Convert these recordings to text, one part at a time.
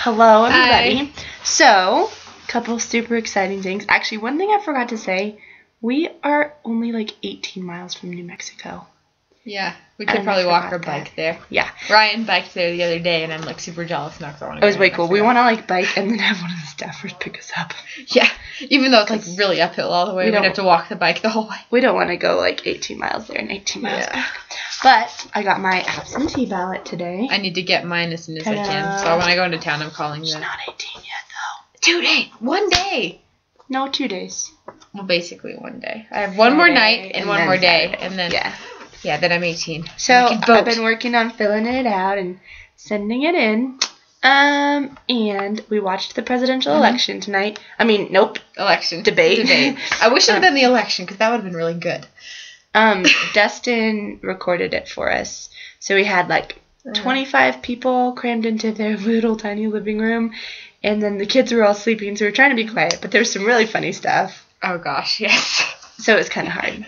Hello, everybody. Hi. So, a couple super exciting things. Actually, one thing I forgot to say, we are only like 18 miles from New Mexico. Yeah, we could probably walk our bike there. Yeah. Ryan biked there the other day, and I'm like super jealous now because I want to go. It was way cool. We want to like bike and then have one of the staffers pick us up. Yeah, even though it's like really uphill all the way, we'd have to walk the bike the whole way. We don't want to go like 18 miles there and 18 miles back. But I got my absentee ballot today. I need to get mine as soon as I can. So when I go into town, I'm calling you. She's not 18 yet, though. 2 days. 1 day. No, 2 days. Well, basically 1 day. I have one more night and one more day, Saturday. And then then I'm 18. So I've been working on filling it out and sending it in. And we watched the presidential election tonight. I mean, nope. Debate. I wish it had been the election because that would have been really good. Dustin recorded it for us. So we had like 25 people crammed into their little tiny living room. And then the kids were all sleeping, so we were trying to be quiet. But there was some really funny stuff. Oh, gosh, yes. So it was kind of hard.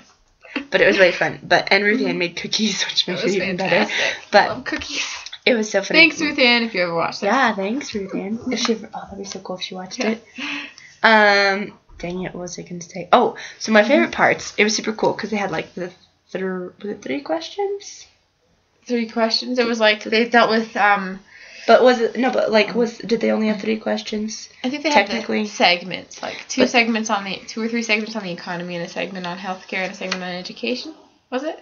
But it was really fun. And Ruth Ann made cookies, which made it even better. But I love cookies. It was so funny. Thanks, Ruth Ann, if you ever watched it. Yeah, thanks, Ruth Ann. If she ever, that'd be so cool if she watched it. Dang it, what was I going to say? Oh, so my favorite parts, it was super cool because they had like was it 3 questions? 3 questions? It was like they dealt with But was it did they only have 3 questions? I think they technically had segments, like 2 or 3 segments on the economy and a segment on healthcare and a segment on education. Was it?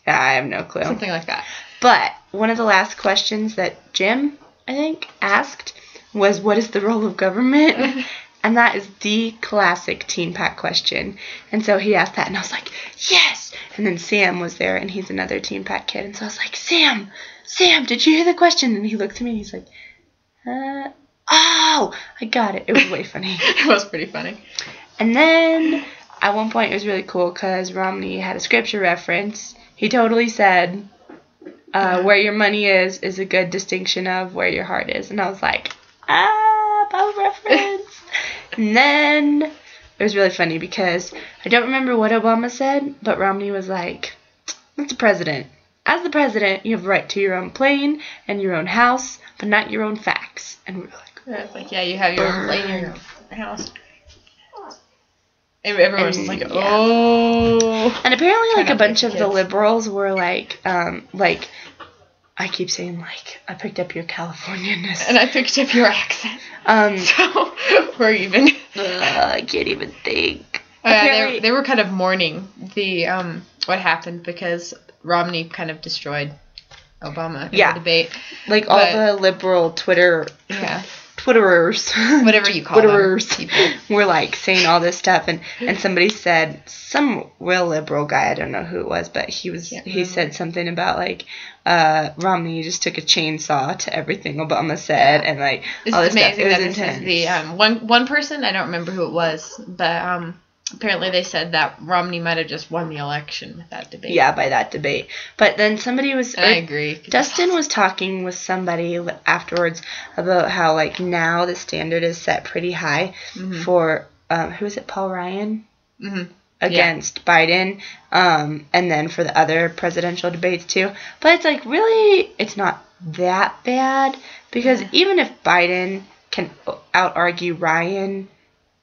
Yeah, I have no clue. Something like that. But one of the last questions that Jim, I think, asked was, what is the role of government? And that is the classic Teen Pack question. And so he asked that, and I was like, yes! And then Sam was there, and he's another Teen Pack kid. And so I was like, Sam, did you hear the question? And he looked at me, and he's like, oh, I got it. It was way funny. It was pretty funny. And then at one point it was really cool because Romney had a scripture reference. He totally said, where your money is a good distinction of where your heart is. And I was like, Bible reference. And then it was really funny because I don't remember what Obama said, but Romney was like, that's the president. As the president, you have the right to your own plane and your own house, but not your own facts. And we were like, you have your own plane and your own house. And everyone was like, oh. And apparently, like, a bunch of the liberals were like, I keep saying, like, I picked up your Californianness. And I picked up your accent. So, we're even. I can't even think. They were kind of mourning the, what happened because Romney kind of destroyed Obama in the debate. Like, all the liberal Twitterers, whatever you call them, were like saying all this stuff, and somebody said, some real liberal guy, I don't know who it was, but he said something about like Romney just took a chainsaw to everything Obama said, and like all this stuff. It was intense. The one person, I don't remember who it was, but apparently they said that Romney might have just won the election with that debate. Yeah, by that debate. But then somebody was... I agree. Dustin was talking with somebody afterwards about how, like, now the standard is set pretty high for... who is it? Paul Ryan? Against Biden. And then for the other presidential debates, too. But it's, like, really... It's not that bad. Because even if Biden can out-argue Ryan...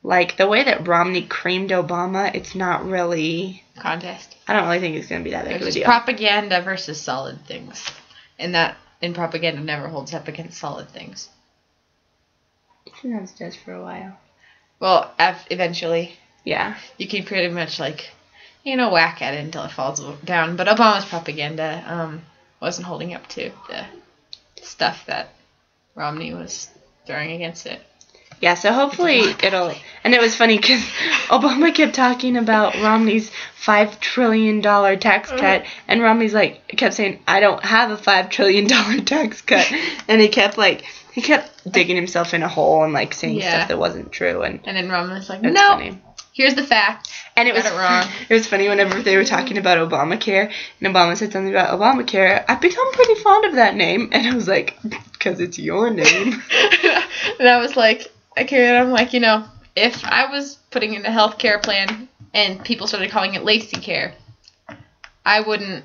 Like, the way that Romney creamed Obama, it's not really... Contest. I don't really think it's going to be that big of a deal. Propaganda versus solid things. And propaganda never holds up against solid things. Sometimes it does for a while. Well, eventually. Yeah. You can pretty much, like, whack at it until it falls down. But Obama's propaganda wasn't holding up to the stuff that Romney was throwing against it. Yeah, so hopefully it'll... And it was funny because Obama kept talking about Romney's $5 trillion tax cut, and Romney's kept saying, I don't have a $5 trillion tax cut. And he kept digging himself in a hole and saying stuff that wasn't true. And then Romney's like, no, here's the fact. And it was wrong. It was funny whenever they were talking about Obamacare, and Obama said something about Obamacare. I've become pretty fond of that name. And I was like, because it's your name. And I was like... I'm like, if I was putting in a health care plan and people started calling it Lacy Care, I wouldn't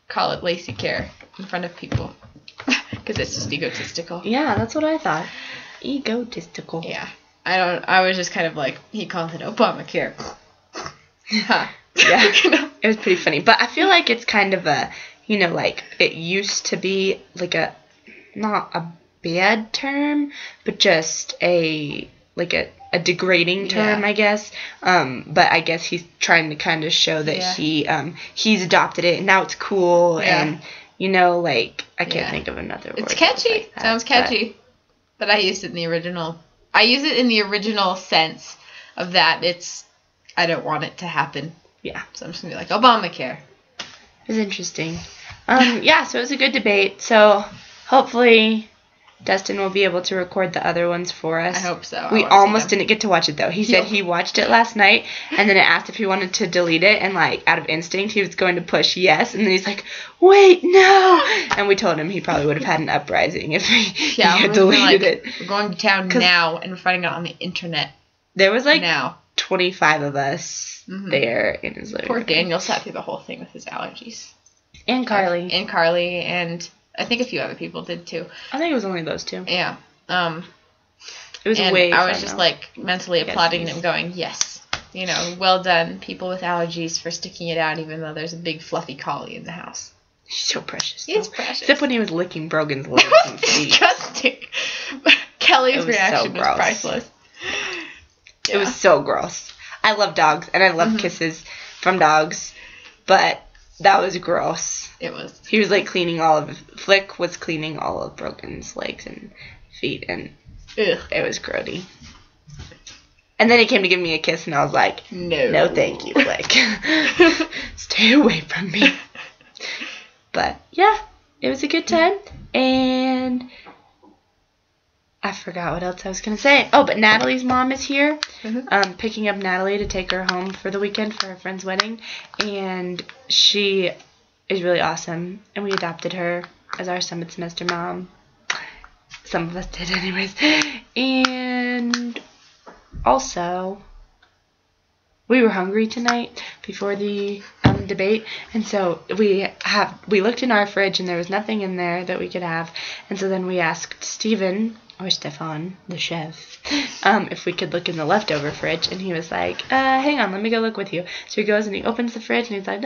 call it Lacy Care in front of people. because it's just egotistical. Yeah, that's what I thought. Egotistical. Yeah. I was just kind of like, he calls it Obamacare. Huh. Yeah. It was pretty funny. But I feel like it's kind of a, like, it used to be, like, not a bad term, but just a degrading term, I guess. But I guess he's trying to kind of show that he's adopted it, and now it's cool, and, like, I can't think of another word. It's catchy. Like that, sounds catchy. But I used it in the original. I use it in the original sense of that I don't want it to happen. Yeah. So I'm just going to be like, Obamacare. It was interesting. So it was a good debate. So hopefully Dustin will be able to record the other ones for us. I hope so. We almost didn't get to watch it, though. He said he watched it last night, and then it asked if he wanted to delete it, and, like, out of instinct, he was going to push yes, and then he's like, wait, no! And we told him he probably would have had an uprising if he had deleted it. We're going to town now, and we're finding out on the internet. There was, like, 25 of us there in his living room. Poor Daniel sat through the whole thing with his allergies. And Carly. And I think a few other people did too. I think it was only those two. Yeah. It was and way I was just like mentally applauding them, going, "Yes, well done, people with allergies, for sticking it out, even though there's a big fluffy collie in the house." He's so precious. He's precious. Except when he was licking Brogan's legs and feet. Disgusting. Kelly's reaction was priceless. It was so gross. I love dogs and I love kisses from dogs, but that was gross. It was. He was like Flick was cleaning all of Brogan's legs and feet, and it was grody. And then he came to give me a kiss, and I was like, no thank you, Flick. Stay away from me. But yeah, it was a good time, and I forgot what else I was going to say. Oh, but Natalie's mom is here, picking up Natalie to take her home for the weekend for her friend's wedding, and she is really awesome, and we adopted her as our summit semester mom. Some of us did anyways. And also, we were hungry tonight before the debate, and so we looked in our fridge, and there was nothing in there that we could have, and so then we asked Stephen, or Stefan, the chef, if we could look in the leftover fridge, and he was like, hang on, let me go look with you. So he goes and he opens the fridge, and he's like,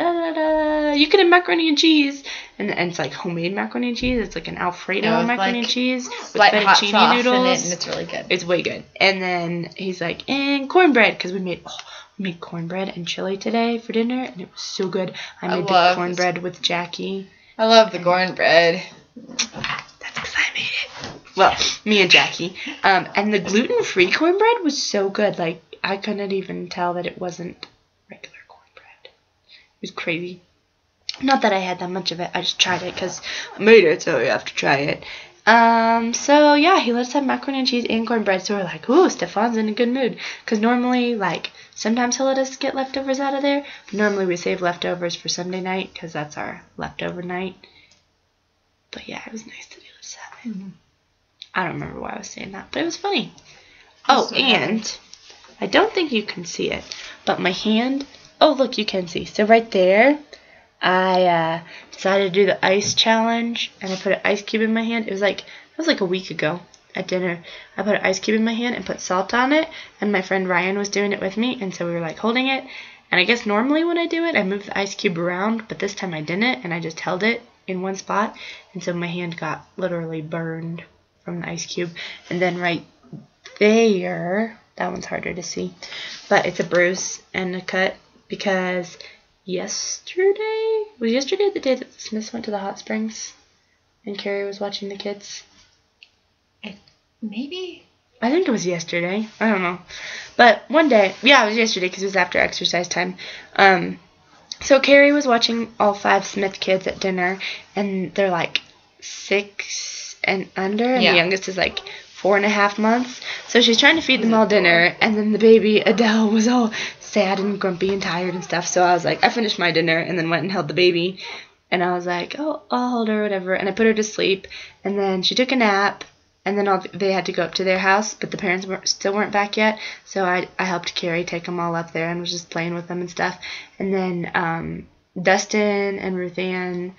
you can have macaroni and cheese, and it's like homemade macaroni and cheese. It's like an Alfredo macaroni and cheese with fettuccine noodles, and it's really good. It's way good. And then he's like, and cornbread, because we made cornbread and chili today for dinner, and it was so good. I made the cornbread with Jackie. I love the cornbread. That's because I made it. Well, me and Jackie. And the gluten-free cornbread was so good. Like, I couldn't even tell that it wasn't regular cornbread. It was crazy. Not that I had that much of it. I just tried it because I made it, so you have to try it. So, yeah, he let us have macaroni and cheese and cornbread. So we're like, ooh, Stefan's in a good mood. Because normally, like, sometimes he'll let us get leftovers out of there. But normally we save leftovers for Sunday night because that's our leftover night. But, yeah, it was nice that he let us have it. I don't remember why I was saying that, but it was funny. Oh, and I don't think you can see it, but my hand, oh, look, you can see. So right there, I decided to do the ice challenge, and I put an ice cube in my hand. It was like a week ago at dinner. I put an ice cube in my hand and put salt on it, and my friend Ryan was doing it with me, and so we were like holding it. And I guess normally when I do it, I move the ice cube around, but this time I didn't, and I just held it in one spot, and so my hand got literally burned from the ice cube. And then right there, that one's harder to see, but it's a bruise and a cut because yesterday the day that the Smiths went to the hot springs and Carrie was watching the kids? Maybe. I think it was yesterday. I don't know. But one day, yeah, it was yesterday because it was after exercise time. So Carrie was watching all 5 Smith kids at dinner, and they're like 6 and under, and the youngest is like 4.5 months. So she's trying to feed them all dinner, and then the baby Adele was all sad and grumpy and tired and stuff. So I was like, I finished my dinner and then went and held the baby, and I was like, oh, I'll hold her, whatever. And I put her to sleep, and then she took a nap, and then they had to go up to their house, but the parents still weren't back yet. So I helped Carrie take them all up there and was just playing with them and stuff. And then Dustin and Ruth Ann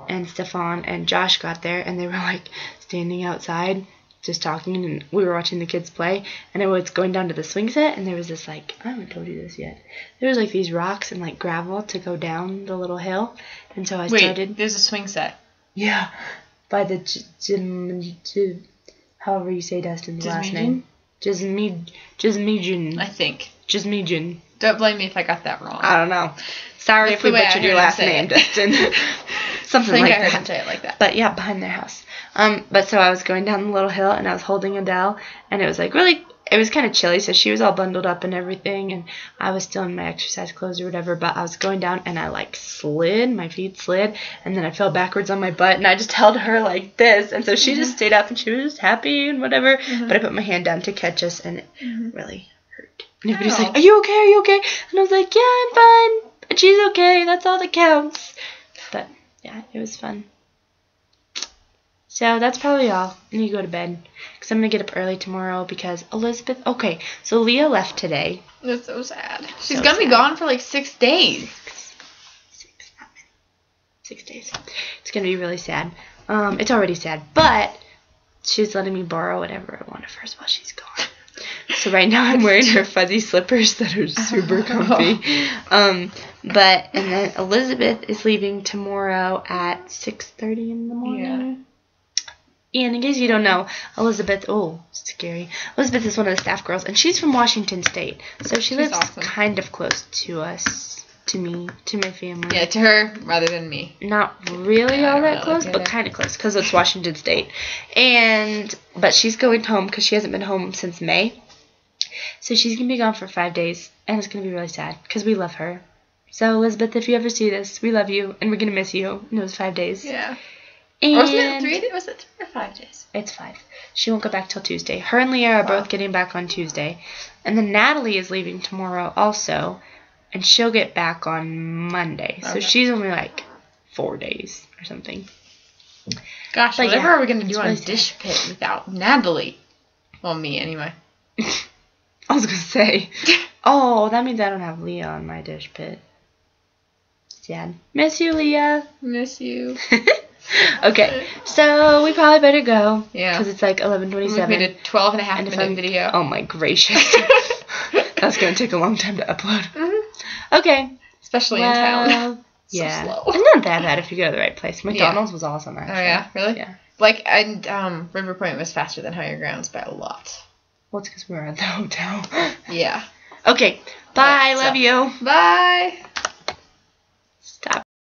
and Stefan and Josh got there, and they were like standing outside just talking, and we were watching the kids play, and I was going down to the swing set, and there was this like, I haven't told you this yet, there was like these rocks and like gravel to go down the little hill, and so I started. There's a swing set. Yeah, by the however you say Dustin's last name. Jismijin. I think. Jismijin. Don't blame me if I got that wrong. I don't know. Sorry That's if we the way I butchered your heard him last say name, it. Dustin. Something I think like I heard that. him say it like that. But yeah, behind their house. But so I was going down the little hill, and I was holding Adele, and it was like really, it was kind of chilly, so she was all bundled up and everything, and I was still in my exercise clothes or whatever, but I was going down, and I like slid, my feet slid, and then I fell backwards on my butt, and I just held her like this, and so she just stayed up, and she was just happy and whatever, but I put my hand down to catch us, and it really hurt. And everybody's like, are you okay? Are you okay? And I was like, yeah, I'm fine. But she's okay. That's all that counts. But, yeah, it was fun. So that's probably all. I need to go to bed. Because I'm going to get up early tomorrow because Elizabeth... Okay, so Leah left today. That's so sad. She's So going to be sad. gone for like 6 days. 6 days. It's going to be really sad. It's already sad. But she's letting me borrow whatever I want of hers while she's gone. So right now I'm wearing her fuzzy slippers that are super comfy. And then Elizabeth is leaving tomorrow at 6:30 in the morning. And in case you don't know, Elizabeth, scary. Elizabeth is one of the staff girls, and she's from Washington State. So she lives awesome. kind of close to us, to me, to my family. Yeah, to her rather than me. Not really all that really close, get but it. kind of close, because it's Washington State. But she's going home because she hasn't been home since May. So she's going to be gone for 5 days, and it's going to be really sad, because we love her. So, Elizabeth, if you ever see this, we love you, and we're going to miss you. And it was 5 days. Yeah. And Wasn't it 3 days? Was it 3 or 5 days? It's 5. She won't go back till Tuesday. Her and Leah are both getting back on Tuesday. And then Natalie is leaving tomorrow also, and she'll get back on Monday. So Okay. she's only like 4 days or something. Gosh, But whatever yeah, are we going to it's do on really sad. Dish Pit without Natalie? Well, me anyway. I was going to say, that means I don't have Leah on my dish pit. Sad. Miss you, Leah. Miss you. Okay, so we probably better go. Yeah. Because it's like We 11:27. made a 12 and a half And if minute I'm- video. Oh my gracious. That's going to take a long time to upload. Okay. Especially in town. Yeah. slow. It's not that bad if you go to the right place. McDonald's was awesome, Oh, actually. yeah? Really? Yeah. Like, and River Point was faster than Higher Grounds by a lot. Well, it's because we were at the hotel. Yeah. Okay. Bye. Yeah, so- Love you. Bye. Stop.